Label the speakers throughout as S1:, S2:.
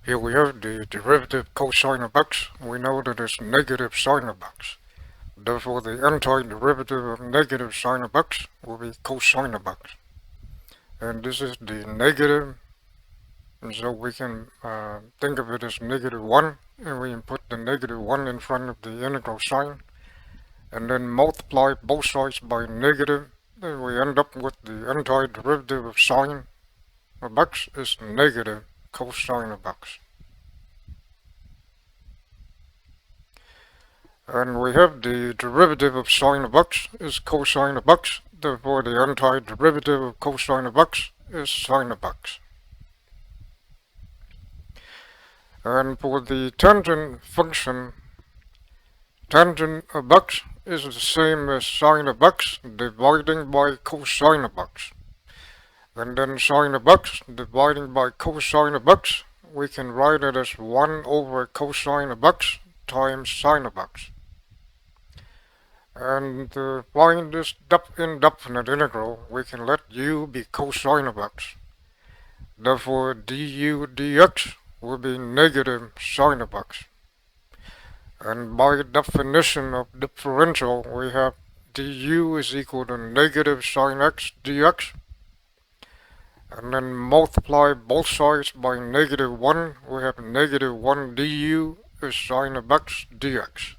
S1: Here we have the derivative cosine of x. We know that it's negative sine of x. Therefore, the antiderivative of negative sine of x will be cosine of x. And this is the negative, and so we can think of it as -1, and we can put the -1 in front of the integral sign, and then multiply both sides by negative, and we end up with the antiderivative of sine of x is negative cosine of x. And we have the derivative of sine of x is cosine of x, therefore the antiderivative of cosine of x is sine of x. And for the tangent function, tangent of x is the same as sine of x dividing by cosine of x. And then sine of x dividing by cosine of x, we can write it as 1 over cosine of x times sine of x. And to find this indefinite integral, we can let u be cosine of x. Therefore, du dx will be negative sine of x. And by definition of differential, we have du is equal to negative sine x dx. And then multiply both sides by -1, we have -1 du is sine of x dx.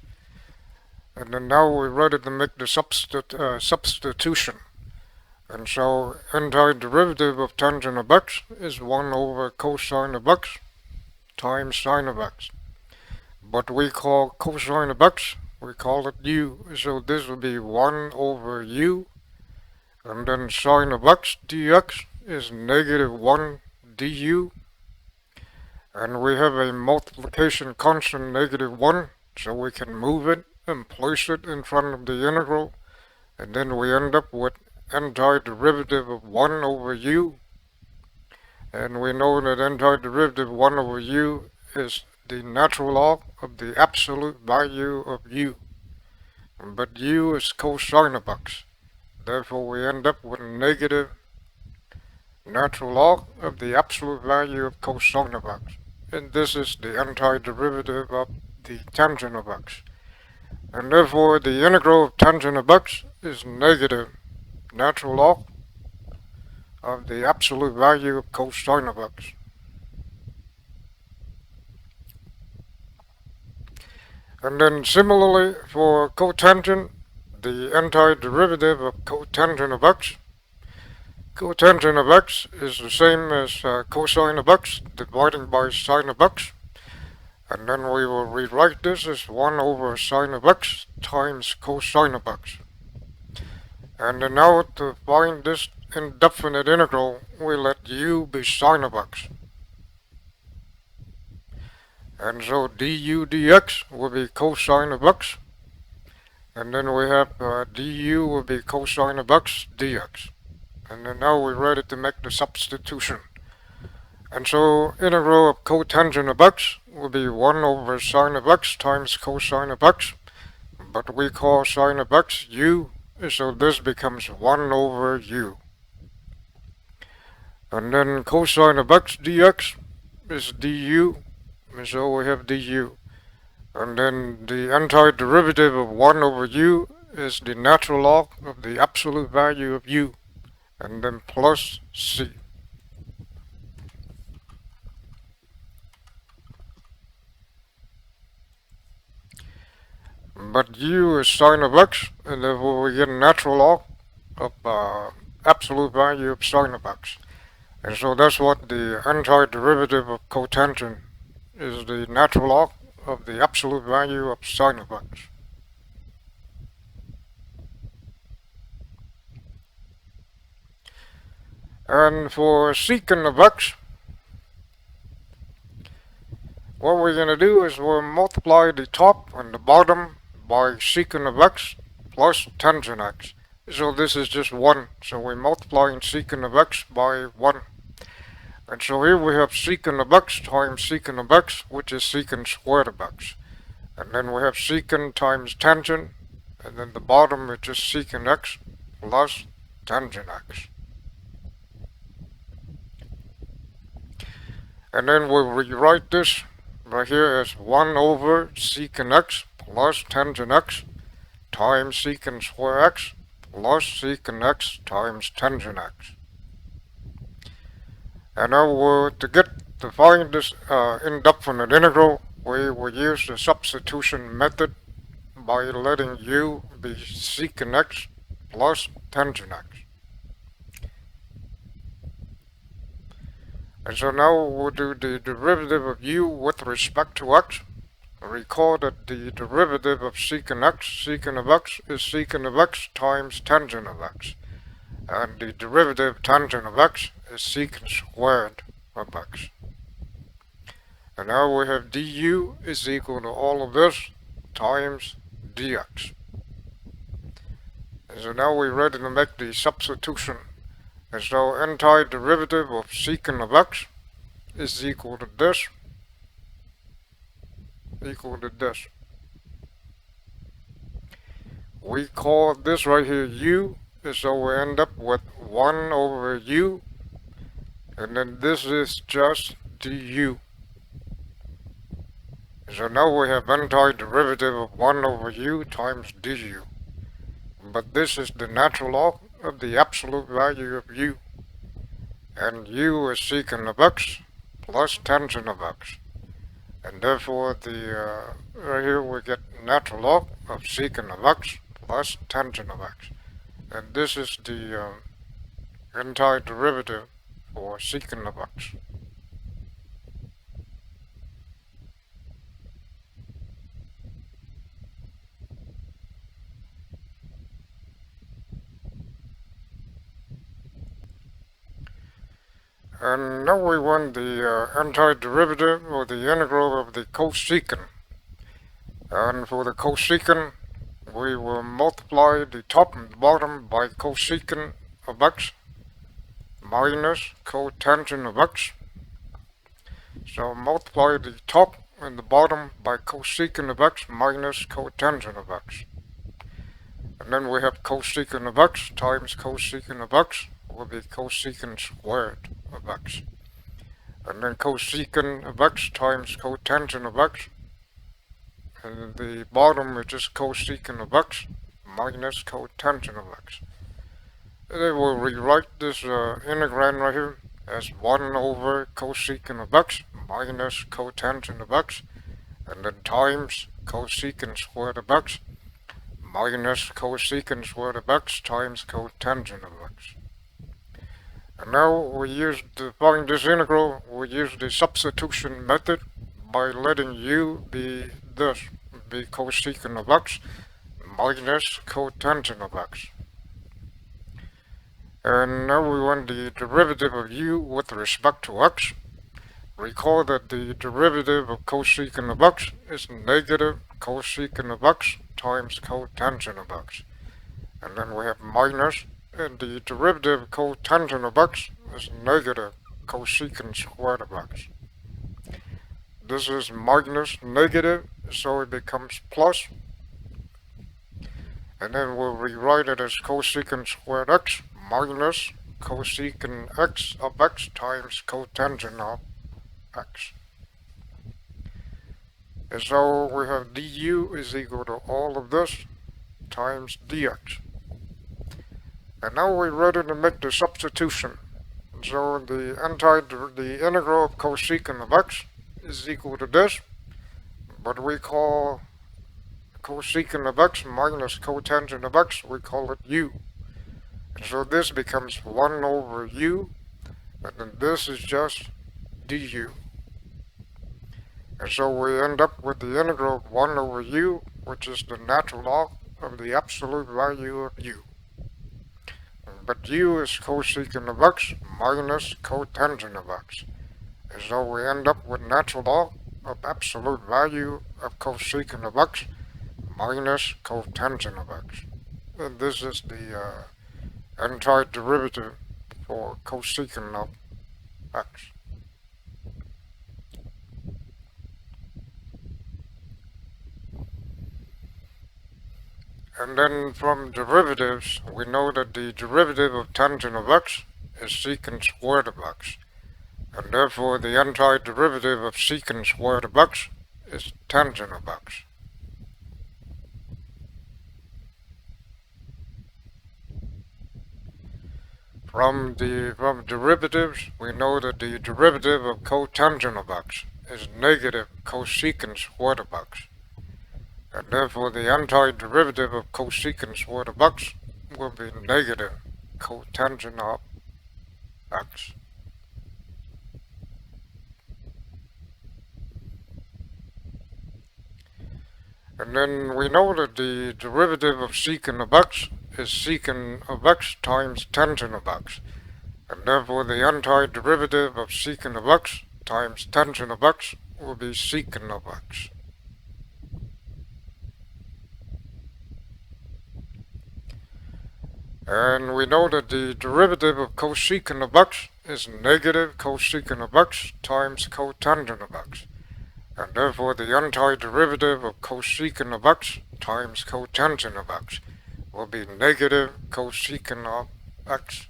S1: And then now we're ready to make the substitution. And so antiderivative of tangent of x is 1 over cosine of x times sine of x. But we call cosine of x, we call it u, so this will be 1 over u, and then sine of x dx is -1 du, and we have a multiplication constant -1, so we can move it and place it in front of the integral, and then we end up with antiderivative of 1 over u, and we know that antiderivative 1 over u is the natural log of the absolute value of u, but u is cosine of x, therefore we end up with negative natural log of the absolute value of cosine of x, and this is the antiderivative of the tangent of x. And therefore the integral of tangent of x is negative natural log of the absolute value of cosine of x. And then similarly for cotangent, the antiderivative of cotangent of x. Cotangent of x is the same as cosine of x dividing by sine of x. And then we will rewrite this as 1 over sine of x times cosine of x. And then now to find this indefinite integral, we let u be sine of x. And so du dx will be cosine of x. And then we have du will be cosine of x dx. And then now we're ready to make the substitution. And so integral of cotangent of x will be 1 over sine of x times cosine of x, but we call sine of x u, so this becomes 1 over u. And then cosine of x dx is du, and so we have du. And then the antiderivative of 1 over u is the natural log of the absolute value of u, and then plus c. But u is sine of x, and therefore we get a natural log of absolute value of sine of x. And so that's what the antiderivative of cotangent is, the natural log of the absolute value of sine of x. And for secant of x, what we're going to do is we'll multiply the top and the bottom by secant of x plus tangent x. So this is just 1, so we're multiplying secant of x by 1. And so here we have secant of x times secant of x, which is secant squared of x. And then we have secant times tangent, and then the bottom is just secant x plus tangent x. And then we'll rewrite this right here as 1 over secant x plus tangent x times secant square x plus secant x times tangent x. And now to find this indefinite integral, we will use the substitution method by letting u be secant x plus tangent x. And so now we'll do the derivative of u with respect to x. Recall that the derivative of secant of x is secant of x times tangent of x. And the derivative tangent of x is secant squared of x. And now we have du is equal to all of this times dx. And so now we're ready to make the substitution. And so antiderivative of secant of x is equal to this, We call this right here u, and so we end up with 1 over u, and then this is just du. So now we have antiderivative of 1 over u times du. But this is the natural log of the absolute value of u. And u is secant of x plus tangent of x. And therefore, right here we get natural log of secant of x plus tangent of x. And this is the antiderivative for secant of x. And now we want the antiderivative or the integral of the cosecant. And for the cosecant, we will multiply the top and the bottom by cosecant of x minus cotangent of x. So multiply the top and the bottom by cosecant of x minus cotangent of x. And then we have cosecant of x times cosecant of x will be cosecant squared of x. And then cosecant of x times cotangent of x. And the bottom is just cosecant of x minus cotangent of x. And then we'll rewrite this integrand right here as 1 over cosecant of x minus cotangent of x. And then times cosecant squared of x minus cosecant squared of x times cotangent of x. And now to find this integral, we use the substitution method by letting u be cosecant of x minus cotangent of x. And now we want the derivative of u with respect to x. Recall that the derivative of cosecant of x is negative cosecant of x times cotangent of x. And then we have minus, and the derivative of cotangent of x is negative cosecant squared of x. This is minus negative, so it becomes plus. And then we'll rewrite it as cosecant squared x minus cosecant x of x times cotangent of x. And so we have du is equal to all of this times dx. And now we're ready to make the substitution. So the integral of cosecant of x is equal to this, but we call cosecant of x minus cotangent of x, we call it u. And so this becomes 1 over u, and then this is just du. And so we end up with the integral of 1 over u, which is the natural log of the absolute value of u. But u is cosecant of x minus cotangent of x. And so we end up with natural log of absolute value of cosecant of x minus cotangent of x. And this is the antiderivative for cosecant of x. And then from derivatives, we know that the derivative of tangent of x is secant squared of x. and therefore the antiderivative of secant squared of x is tangent of x. From derivatives, we know that the derivative of cotangent of x is negative cosecant squared of x, and therefore the antiderivative of cosecant squared of x will be negative cotangent of x. And then we know that the derivative of secant of x is secant of x times tangent of x, and therefore the antiderivative of secant of x times tangent of x will be secant of x. And we know that the derivative of cosecant of x is negative cosecant of x times cotangent of x, and therefore the antiderivative of cosecant of x times cotangent of x will be negative cosecant of x.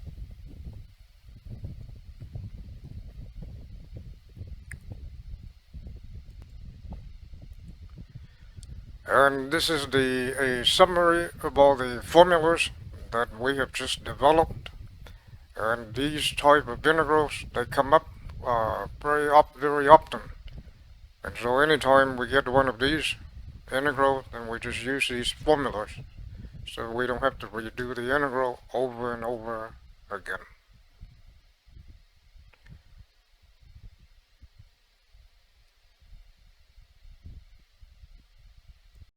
S1: And this is a summary of all the formulas that we have just developed. And these type of integrals, they come up very often. And so anytime we get one of these integrals, then we just use these formulas, so we don't have to redo the integral over and over again.